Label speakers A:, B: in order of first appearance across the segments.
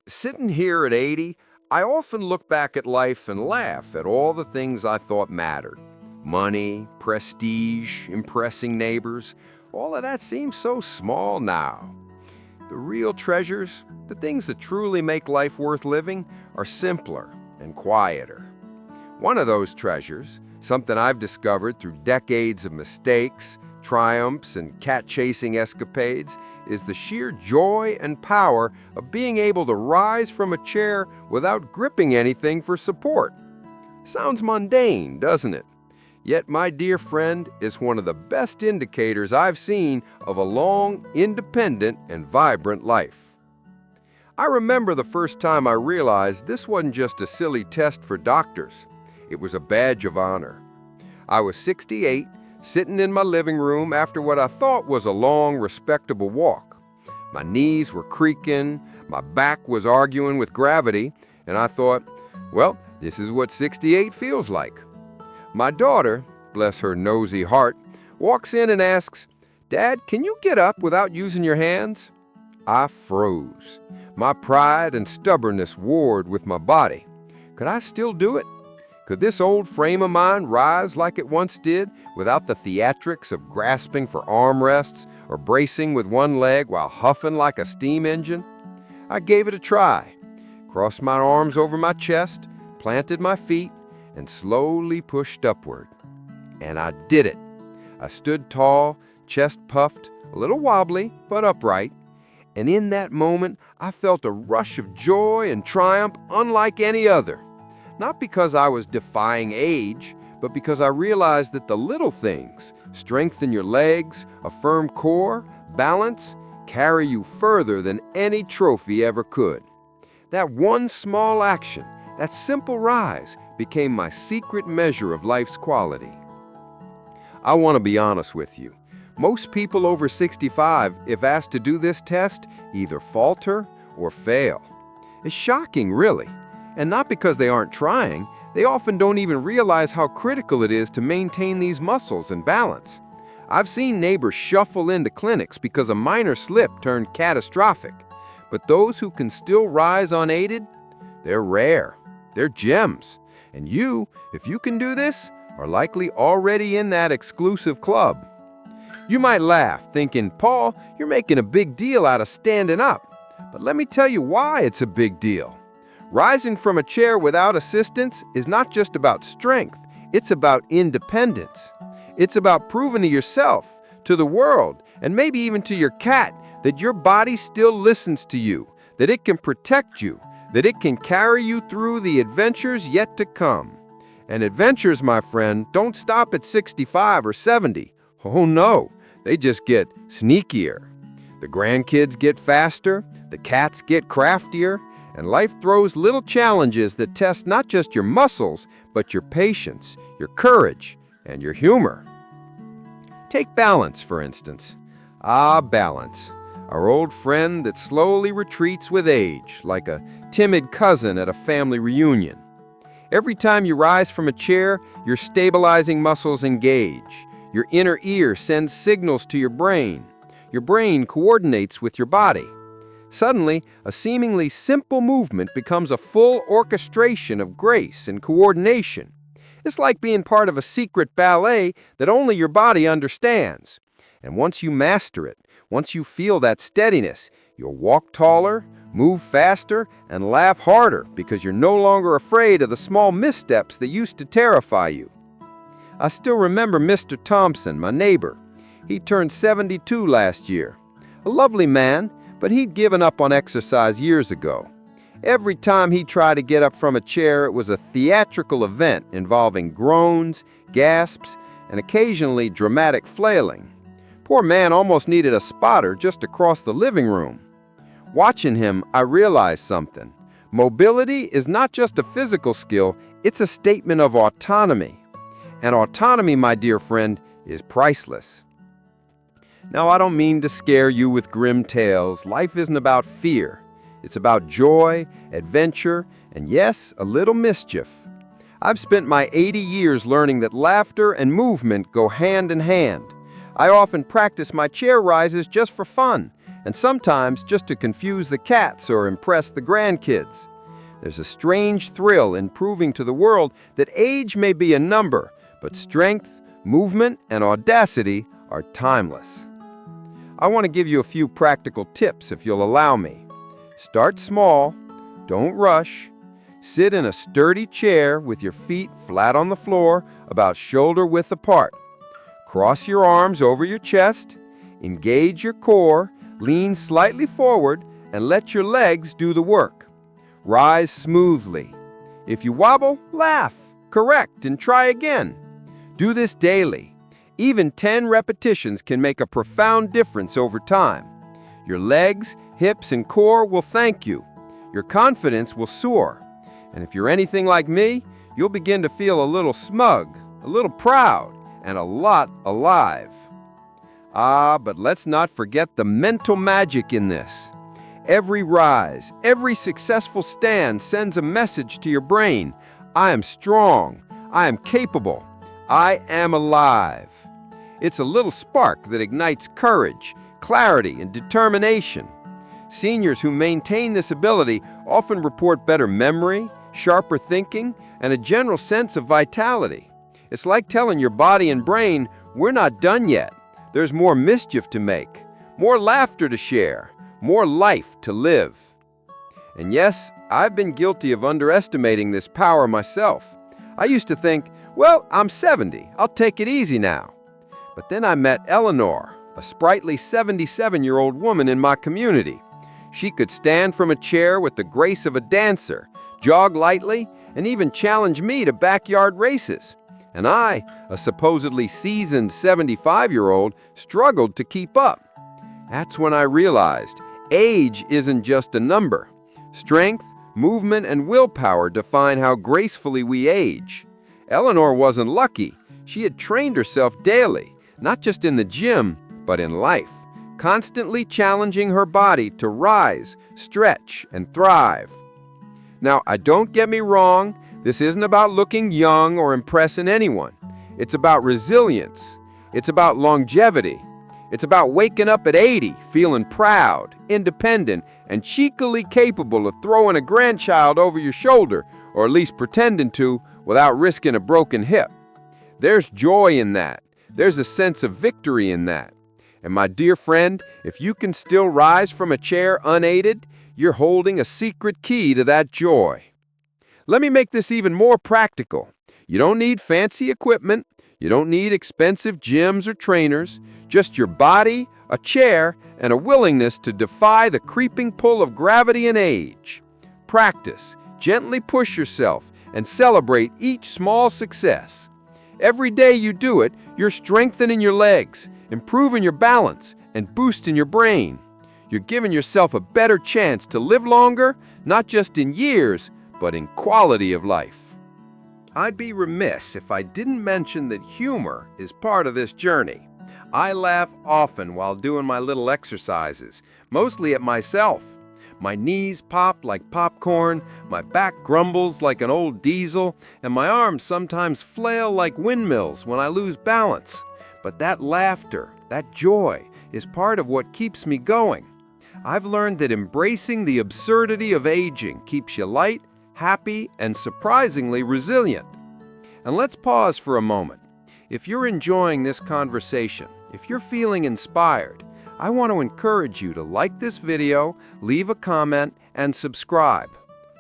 A: Sitting here at 80, I often look back at life and laugh at all the things I thought mattered. Money, prestige, impressing neighbors, all of that seems so small now. The real treasures, the things that truly make life worth living, are simpler and quieter. One of those treasures, something I've discovered through decades of mistakes, triumphs, and cat-chasing escapades, is the sheer joy and power of being able to rise from a chair without gripping anything for support. Sounds mundane, doesn't it? Yet, my dear friend, is one of the best indicators I've seen of a long, independent, and vibrant life. I remember the first time I realized this wasn't just a silly test for doctors. It was a badge of honor. I was 68, sitting in my living room after what I thought was a long, respectable walk. My knees were creaking, my back was arguing with gravity, and I thought, well, this is what 68 feels like. My daughter, bless her nosy heart, walks in and asks, "Dad, can you get up without using your hands?" I froze. My pride and stubbornness warred with my body. Could I still do it? Could this old frame of mine rise like it once did without the theatrics of grasping for armrests or bracing with one leg while huffing like a steam engine? I gave it a try, crossed my arms over my chest, planted my feet, and slowly pushed upward. And I did it. I stood tall, chest puffed, a little wobbly, but upright. And in that moment, I felt a rush of joy and triumph unlike any other. Not because I was defying age, but because I realized that the little things, strength in your legs, a firm core, balance, carry you further than any trophy ever could. That one small action, that simple rise, became my secret measure of life's quality. I want to be honest with you. Most people over 65, if asked to do this test, either falter or fail. It's shocking, really. And not because they aren't trying, they often don't even realize how critical it is to maintain these muscles and balance. I've seen neighbors shuffle into clinics because a minor slip turned catastrophic. But those who can still rise unaided, they're rare. They're gems. And you, if you can do this, are likely already in that exclusive club. You might laugh, thinking, "Paul, you're making a big deal out of standing up." But let me tell you why it's a big deal. Rising from a chair without assistance is not just about strength, it's about independence. It's about proving to yourself, to the world, and maybe even to your cat that your body still listens to you, that it can protect you, that it can carry you through the adventures yet to come. And adventures, my friend, don't stop at 65 or 70. Oh no, they just get sneakier. The grandkids get faster, the cats get craftier, and life throws little challenges that test not just your muscles, but your patience, your courage, and your humor. Take balance, for instance. Balance. Our old friend that slowly retreats with age, like a timid cousin at a family reunion. Every time you rise from a chair, your stabilizing muscles engage. Your inner ear sends signals to your brain. Your brain coordinates with your body. Suddenly, a seemingly simple movement becomes a full orchestration of grace and coordination. It's like being part of a secret ballet that only your body understands. And once you master it, once you feel that steadiness, you'll walk taller, move faster, and laugh harder because you're no longer afraid of the small missteps that used to terrify you. I still remember Mr. Thompson, my neighbor. He turned 72 last year. A lovely man, but he'd given up on exercise years ago. Every time he tried to get up from a chair, it was a theatrical event involving groans, gasps, and occasionally dramatic flailing. Poor man almost needed a spotter just across the living room. Watching him, I realized something. Mobility is not just a physical skill, it's a statement of autonomy. And autonomy, my dear friend, is priceless. Now, I don't mean to scare you with grim tales. Life isn't about fear. It's about joy, adventure, and yes, a little mischief. I've spent my 80 years learning that laughter and movement go hand in hand. I often practice my chair rises just for fun, and sometimes just to confuse the cats or impress the grandkids. There's a strange thrill in proving to the world that age may be a number, but strength, movement, and audacity are timeless. I want to give you a few practical tips if you'll allow me. Start small, don't rush. Sit in a sturdy chair with your feet flat on the floor, about shoulder width apart. Cross your arms over your chest, engage your core, lean slightly forward, and let your legs do the work. Rise smoothly. If you wobble, laugh, correct, and try again. Do this daily. Even 10 repetitions can make a profound difference over time. Your legs, hips, and core will thank you. Your confidence will soar. And if you're anything like me, you'll begin to feel a little smug, a little proud, and a lot alive. But let's not forget the mental magic in this. Every rise, every successful stand sends a message to your brain. I am strong. I am capable. I am alive. It's a little spark that ignites courage, clarity, and determination. Seniors who maintain this ability often report better memory, sharper thinking, and a general sense of vitality. It's like telling your body and brain, we're not done yet. There's more mischief to make, more laughter to share, more life to live. And yes, I've been guilty of underestimating this power myself. I used to think, well, I'm 70, I'll take it easy now. But then I met Eleanor, a sprightly 77-year-old woman in my community. She could stand from a chair with the grace of a dancer, jog lightly, and even challenge me to backyard races. And I, a supposedly seasoned 75-year-old, struggled to keep up. That's when I realized age isn't just a number. Strength, movement, and willpower define how gracefully we age. Eleanor wasn't lucky. She had trained herself daily, not just in the gym, but in life, constantly challenging her body to rise, stretch, and thrive. Now, don't get me wrong, this isn't about looking young or impressing anyone. It's about resilience. It's about longevity. It's about waking up at 80, feeling proud, independent, and cheekily capable of throwing a grandchild over your shoulder, or at least pretending to, without risking a broken hip. There's joy in that. There's a sense of victory in that. And my dear friend, if you can still rise from a chair unaided, you're holding a secret key to that joy. Let me make this even more practical. You don't need fancy equipment. You don't need expensive gyms or trainers. Just your body, a chair, and a willingness to defy the creeping pull of gravity and age. Practice, gently push yourself, and celebrate each small success. Every day you do it, you're strengthening your legs, improving your balance, and boosting your brain. You're giving yourself a better chance to live longer, not just in years, but in quality of life. I'd be remiss if I didn't mention that humor is part of this journey. I laugh often while doing my little exercises, mostly at myself. My knees pop like popcorn, my back grumbles like an old diesel, and my arms sometimes flail like windmills when I lose balance. But that laughter, that joy, is part of what keeps me going. I've learned that embracing the absurdity of aging keeps you light, happy, and surprisingly resilient. And let's pause for a moment. If you're enjoying this conversation, if you're feeling inspired, I want to encourage you to like this video, leave a comment, and subscribe.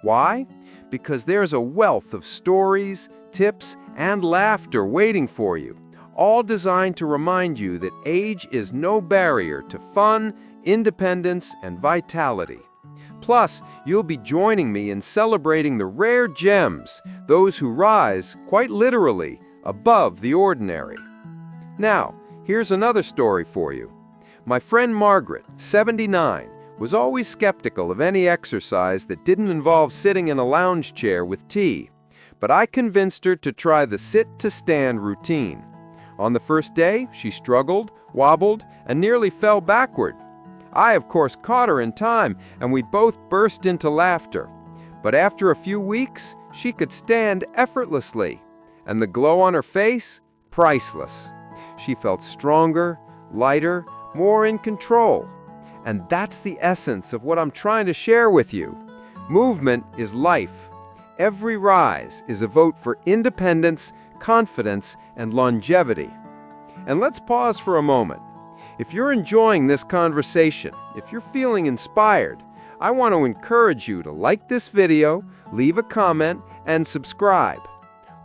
A: Why? Because there's a wealth of stories, tips, and laughter waiting for you, all designed to remind you that age is no barrier to fun, independence, and vitality. Plus, you'll be joining me in celebrating the rare gems, those who rise, quite literally, above the ordinary. Now, here's another story for you. My friend Margaret, 79, was always skeptical of any exercise that didn't involve sitting in a lounge chair with tea, but I convinced her to try the sit-to-stand routine. On the first day, she struggled, wobbled, and nearly fell backward. I, of course, caught her in time, and we both burst into laughter. But after a few weeks, she could stand effortlessly, and the glow on her face, priceless. She felt stronger, lighter, more in control. And that's the essence of what I'm trying to share with you. Movement is life. Every rise is a vote for independence, confidence, and longevity. And let's pause for a moment. If you're enjoying this conversation, if you're feeling inspired, I want to encourage you to like this video, leave a comment, and subscribe.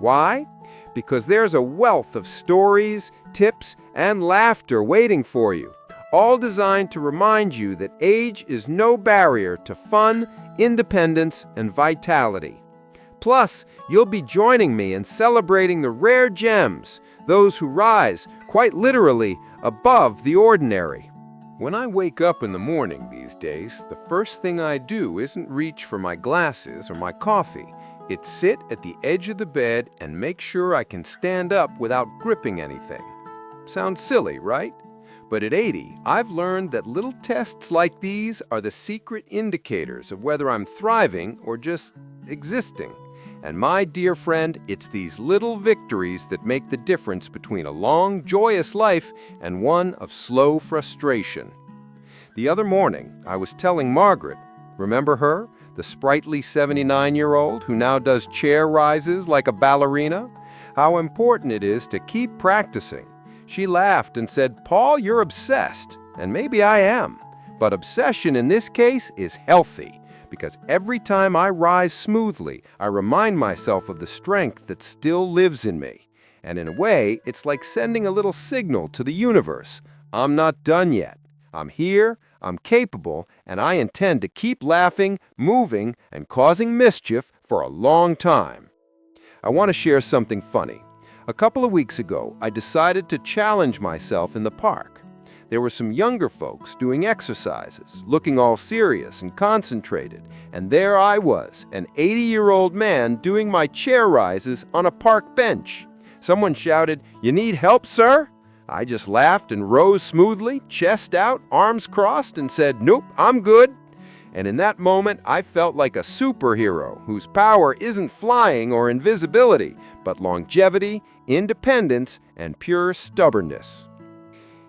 A: Why? Because there's a wealth of stories, tips, and laughter waiting for you, all designed to remind you that age is no barrier to fun, independence, and vitality. Plus, you'll be joining me in celebrating the rare gems, those who rise, quite literally, above the ordinary. When I wake up in the morning these days, the first thing I do isn't reach for my glasses or my coffee. It's sit at the edge of the bed and make sure I can stand up without gripping anything. Sounds silly, right? But at 80, I've learned that little tests like these are the secret indicators of whether I'm thriving or just existing. And my dear friend, it's these little victories that make the difference between a long, joyous life and one of slow frustration. The other morning, I was telling Margaret, remember her? The sprightly 79-year-old who now does chair rises like a ballerina? How important it is to keep practicing. She laughed and said, "Paul, you're obsessed." And maybe I am. But obsession in this case is healthy, because every time I rise smoothly, I remind myself of the strength that still lives in me. And in a way, it's like sending a little signal to the universe. I'm not done yet. I'm here, I'm capable, and I intend to keep laughing, moving, and causing mischief for a long time. I want to share something funny. A couple of weeks ago, I decided to challenge myself in the park. There were some younger folks doing exercises, looking all serious and concentrated, and there I was, an 80-year-old man doing my chair rises on a park bench. Someone shouted, "You need help, sir?" I just laughed and rose smoothly, chest out, arms crossed, and said, "Nope, I'm good." And in that moment, I felt like a superhero whose power isn't flying or invisibility, but longevity, independence, and pure stubbornness.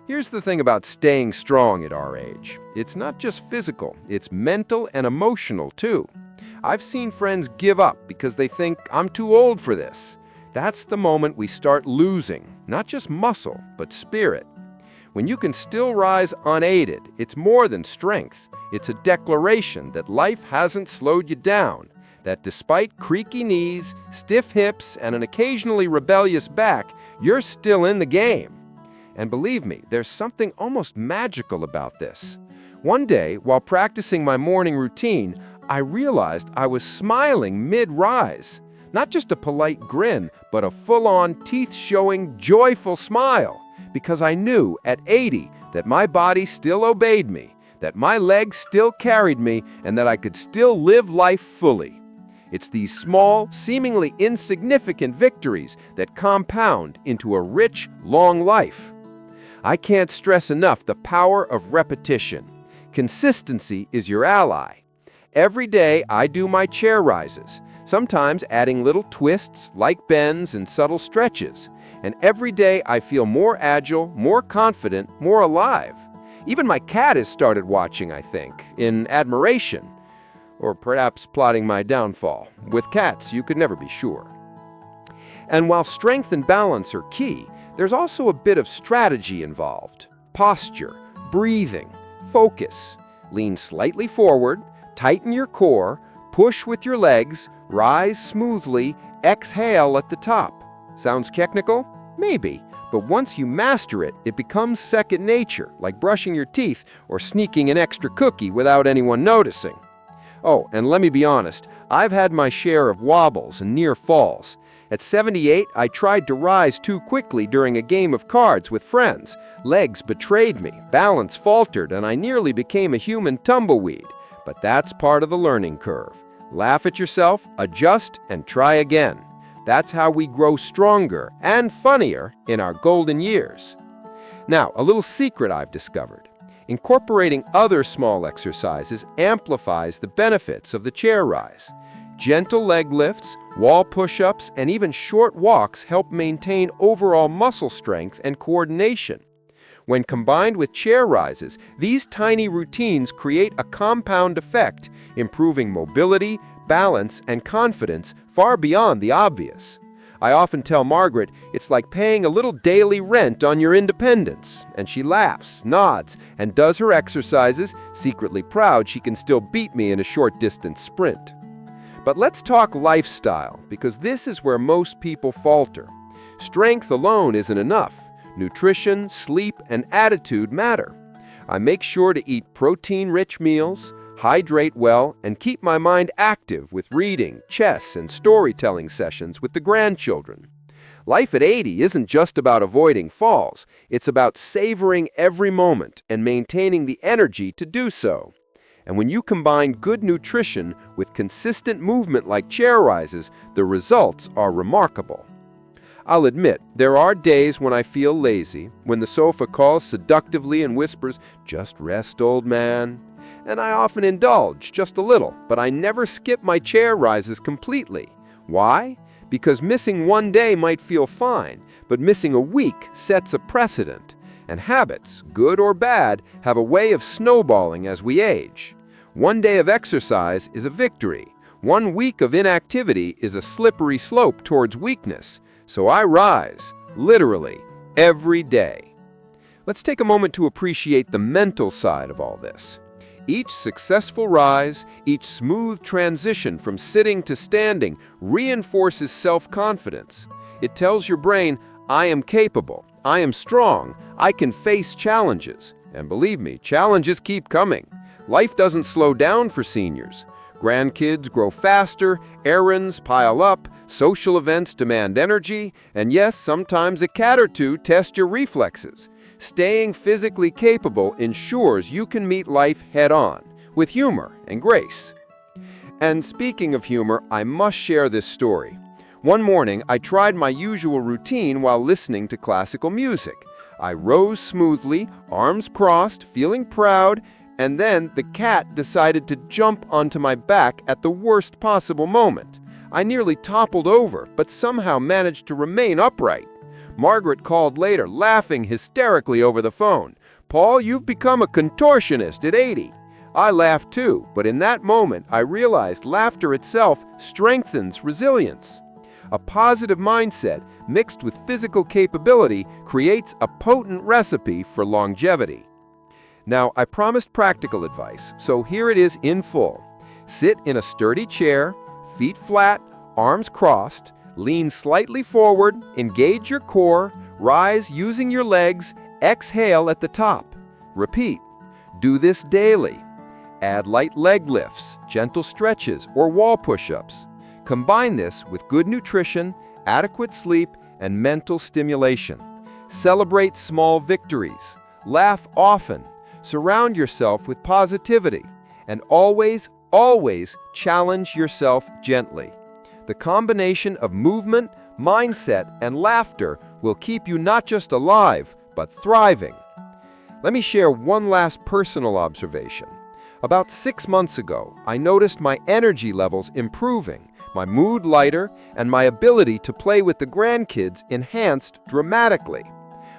A: Here's the thing about staying strong at our age. It's not just physical, it's mental and emotional too. I've seen friends give up because they think, "I'm too old for this." That's the moment we start losing, not just muscle, but spirit. When you can still rise unaided, it's more than strength. It's a declaration that life hasn't slowed you down, that despite creaky knees, stiff hips, and an occasionally rebellious back, you're still in the game. And believe me, there's something almost magical about this. One day, while practicing my morning routine, I realized I was smiling mid-rise. Not just a polite grin, but a full-on, teeth-showing, joyful smile. Because I knew at 80 that my body still obeyed me, that my legs still carried me, and that I could still live life fully. It's these small, seemingly insignificant victories that compound into a rich, long life. I can't stress enough the power of repetition. Consistency is your ally. Every day I do my chair rises, sometimes adding little twists, light bends, and subtle stretches. And every day I feel more agile, more confident, more alive. Even my cat has started watching, I think, in admiration. Or perhaps plotting my downfall. With cats, you could never be sure. And while strength and balance are key, there's also a bit of strategy involved. Posture, breathing, focus. Lean slightly forward, tighten your core, push with your legs, rise smoothly, exhale at the top. Sounds technical? Maybe. But once you master it, it becomes second nature, like brushing your teeth or sneaking an extra cookie without anyone noticing. Oh, and let me be honest, I've had my share of wobbles and near falls. At 78, I tried to rise too quickly during a game of cards with friends. Legs betrayed me, balance faltered, and I nearly became a human tumbleweed. But that's part of the learning curve. Laugh at yourself, adjust, and try again. That's how we grow stronger and funnier in our golden years. Now, a little secret I've discovered. Incorporating other small exercises amplifies the benefits of the chair rise. Gentle leg lifts, wall push-ups, and even short walks help maintain overall muscle strength and coordination.
B: When combined with chair rises, these tiny routines create a compound effect, improving mobility, balance, and confidence far beyond the obvious. I often tell Margaret it's like paying a little daily rent on your independence, and she laughs, nods, and does her exercises, secretly proud she can still beat me in a short-distance sprint. But let's talk lifestyle, because this is where most people falter. Strength alone isn't enough. Nutrition, sleep, and attitude matter. I make sure to eat protein-rich meals, hydrate well, and keep my mind active with reading, chess, and storytelling sessions with the grandchildren. Life at 80 isn't just about avoiding falls. It's about savoring every moment and maintaining the energy to do so. And when you combine good nutrition with consistent movement like chair rises, the results are remarkable. I'll admit, there are days when I feel lazy, when the sofa calls seductively and whispers, "Just rest, old man." And I often indulge, just a little, but I never skip my chair rises completely. Why? Because missing one day might feel fine, but missing a week sets a precedent. And habits, good or bad, have a way of snowballing as we age. One day of exercise is a victory. 1 week of inactivity is a slippery slope towards weakness. So I rise, literally, every day. Let's take a moment to appreciate the mental side of all this. Each successful rise, each smooth transition from sitting to standing reinforces self-confidence. It tells your brain, I am capable, I am strong, I can face challenges. And believe me, challenges keep coming. Life doesn't slow down for seniors. Grandkids grow faster, errands pile up, social events demand energy, and yes, sometimes a cat or two test your reflexes. Staying physically capable ensures you can meet life head-on, with humor and grace. And speaking of humor, I must share this story. One morning, I tried my usual routine while listening to classical music. I rose smoothly, arms crossed, feeling proud, and then the cat decided to jump onto my back at the worst possible moment. I nearly toppled over, but somehow managed to remain upright. Margaret called later, laughing hysterically over the phone. "Paul, you've become a contortionist at 80. I laughed too, but in that moment I realized laughter itself strengthens resilience. A positive mindset mixed with physical capability creates a potent recipe for longevity. Now, I promised practical advice, so here it is in full. Sit in a sturdy chair, feet flat, arms crossed, lean slightly forward, engage your core, rise using your legs, exhale at the top. Repeat. Do this daily. Add light leg lifts, gentle stretches, or wall push-ups. Combine this with good nutrition, adequate sleep, and mental stimulation. Celebrate small victories. Laugh often. Surround yourself with positivity. And always, always challenge yourself gently. The combination of movement, mindset, and laughter will keep you not just alive, but thriving. Let me share one last personal observation. About 6 months ago, I noticed my energy levels improving, my mood lighter, and my ability to play with the grandkids enhanced dramatically.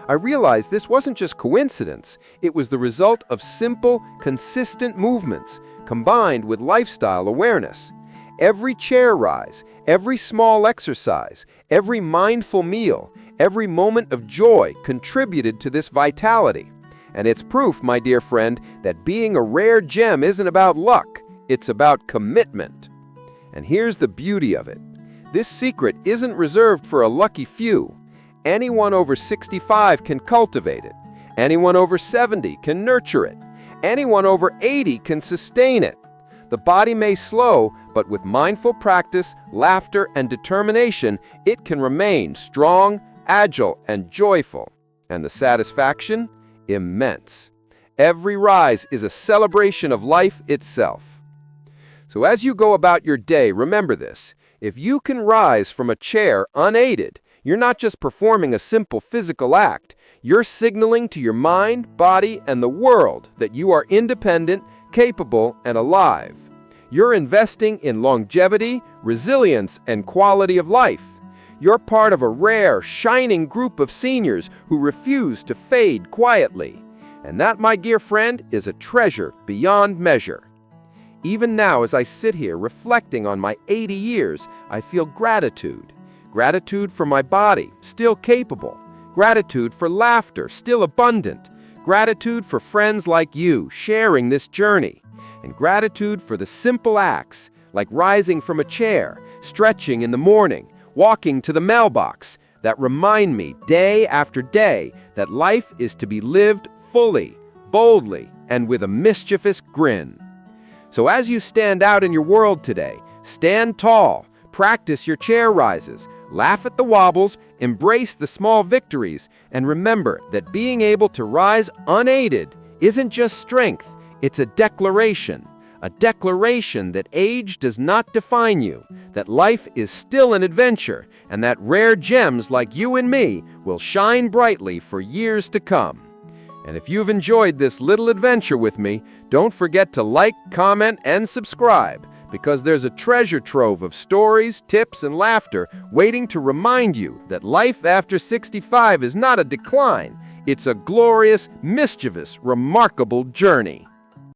B: I realized this wasn't just coincidence, it was the result of simple, consistent movements combined with lifestyle awareness. Every chair rise, every small exercise, every mindful meal, every moment of joy contributed to this vitality. And it's proof, my dear friend, that being a rare gem isn't about luck, it's about commitment. And here's the beauty of it. This secret isn't reserved for a lucky few. Anyone over 65 can cultivate it. Anyone over 70 can nurture it. Anyone over 80 can sustain it. The body may slow, but with mindful practice, laughter, and determination, it can remain strong, agile, and joyful. And the satisfaction? Immense. Every rise is a celebration of life itself. So as you go about your day, remember this. If you can rise from a chair unaided, you're not just performing a simple physical act. You're signaling to your mind, body, and the world that you are independent, capable, and alive. You're investing in longevity, resilience, and quality of life. You're part of a rare, shining group of seniors who refuse to fade quietly. And that, my dear friend, is a treasure beyond measure. Even now, as I sit here reflecting on my 80 years, I feel gratitude. Gratitude for my body, still capable. Gratitude for laughter, still abundant. Gratitude for friends like you sharing this journey. And gratitude for the simple acts, like rising from a chair, stretching in the morning, walking to the mailbox, that remind me day after day that life is to be lived fully, boldly, and with a mischievous grin. So as you stand out in your world today, stand tall, practice your chair rises, laugh at the wobbles, embrace the small victories, and remember that being able to rise unaided isn't just strength, it's a declaration that age does not define you, that life is still an adventure, and that rare gems like you and me will shine brightly for years to come. And if you've enjoyed this little adventure with me, don't forget to like, comment, and subscribe, because there's a treasure trove of stories, tips, and laughter waiting to remind you that life after 65 is not a decline. It's a glorious, mischievous, remarkable journey.